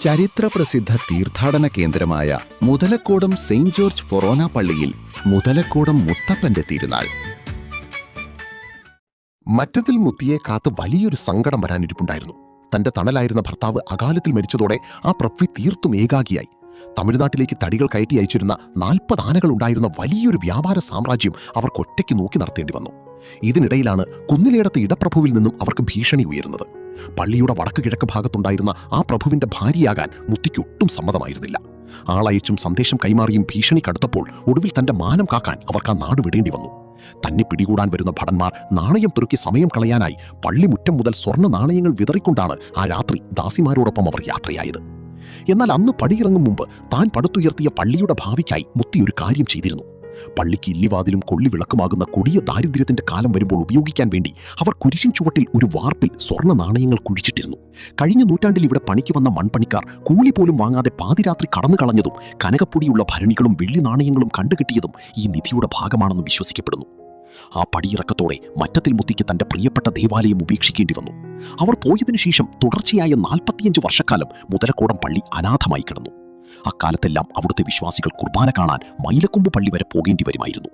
ചരിത്രപ്രസിദ്ധ തീർത്ഥാടന കേന്ദ്രമായ Muthalakodam Saint George ഫൊറോന പള്ളിയിൽ മുതലക്കോടം മുത്തപ്പന്റെ തിരുനാൾ. മറ്റത്തിൽ മുത്തിയെ കാത്ത് വലിയൊരു സങ്കടം വരാനിരിപ്പുണ്ടായിരുന്നു. തന്റെ തണലായിരുന്ന ഭർത്താവ് അകാലത്തിൽ മരിച്ചതോടെ ആ പൃഥ്വി തീർത്തും ഏകാഗിയായി. തമിഴ്നാട്ടിലേക്ക് തടികൾ കയറ്റി അയച്ചിരുന്ന 40 ആനകൾ ഉണ്ടായിരുന്ന വലിയൊരു വ്യാപാര സാമ്രാജ്യം അവർക്ക് ഒറ്റയ്ക്ക് നോക്കി നടത്തേണ്ടി വന്നു. ഇതിനിടയിലാണ് കുന്നിലേടത്തെ ഇടപ്രഭുവിൽ നിന്നും അവർക്ക് ഭീഷണി ഉയരുന്നത്. പള്ളിയുടെ വടക്ക് കിഴക്ക് ഭാഗത്തുണ്ടായിരുന്ന ആ പ്രഭുവിന്റെ ഭാര്യയാകാൻ മുത്തിക്ക് ഒട്ടും സമ്മതമായിരുന്നില്ല. ആളയച്ചും സന്ദേശം കൈമാറിയും ഭീഷണി കടുത്തപ്പോൾ ഒടുവിൽ തന്റെ മാനം കാക്കാൻ അവർക്ക് ആ നാട് വിടേണ്ടി വന്നു. തന്നെ പിടികൂടാൻ വരുന്ന ഭടന്മാർ നാണയം പെറുക്കി സമയം കളയാനായി പള്ളിമുറ്റം മുതൽ സ്വർണ്ണ നാണയങ്ങൾ വിതറിക്കൊണ്ടാണ് ആ രാത്രി ദാസിമാരോടൊപ്പം അവർ യാത്രയായത്. എന്നാൽ അന്ന് പടിയിറങ്ങും മുമ്പ് താൻ പടുത്തുയർത്തിയ പള്ളിയുടെ ഭാവിക്കായി മുത്തി ഒരു കാര്യം ചെയ്തിരുന്നു. പള്ളിക്ക് ഇല്ലിവാതിലും കൊള്ളി വിളക്കുമാകുന്ന കൊടിയ ദാരിദ്ര്യത്തിന്റെ കാലം വരുമ്പോൾ ഉപയോഗിക്കാൻ വേണ്ടി അവർ കുരിശിൻ ചുവട്ടിൽ ഒരു വാർപ്പിൽ സ്വർണ്ണ നാണയങ്ങൾ കുഴിച്ചിട്ടിരുന്നു. കഴിഞ്ഞ നൂറ്റാണ്ടിൽ ഇവിടെ പണിക്ക് വന്ന മൺപണിക്കാർ കൂലി പോലും വാങ്ങാതെ പാതിരാത്രി കടന്നു കളഞ്ഞതും കനകപ്പൊടിയുള്ള ഭരണികളും വെള്ളി നാണയങ്ങളും കണ്ടുകിട്ടിയതും ഈ നിധിയുടെ ഭാഗമാണെന്ന് വിശ്വസിക്കപ്പെടുന്നു. ആ പടിയിറക്കത്തോടെ മറ്റത്തിൽ മുത്തിക്ക് തന്റെ പ്രിയപ്പെട്ട ദേവാലയം ഉപേക്ഷിക്കേണ്ടി വന്നു. അവർ പോയതിനു ശേഷം തുടർച്ചയായ 45 വർഷക്കാലം മുതലക്കോടം പള്ളി അനാഥമായി കിടന്നു. അക്കാലത്തെല്ലാം അവിടുത്തെ വിശ്വാസികൾ കുർബാന കാണാൻ മൈലക്കൊമ്പ് പള്ളി വരെ പോകേണ്ടി വരുമായിരുന്നു.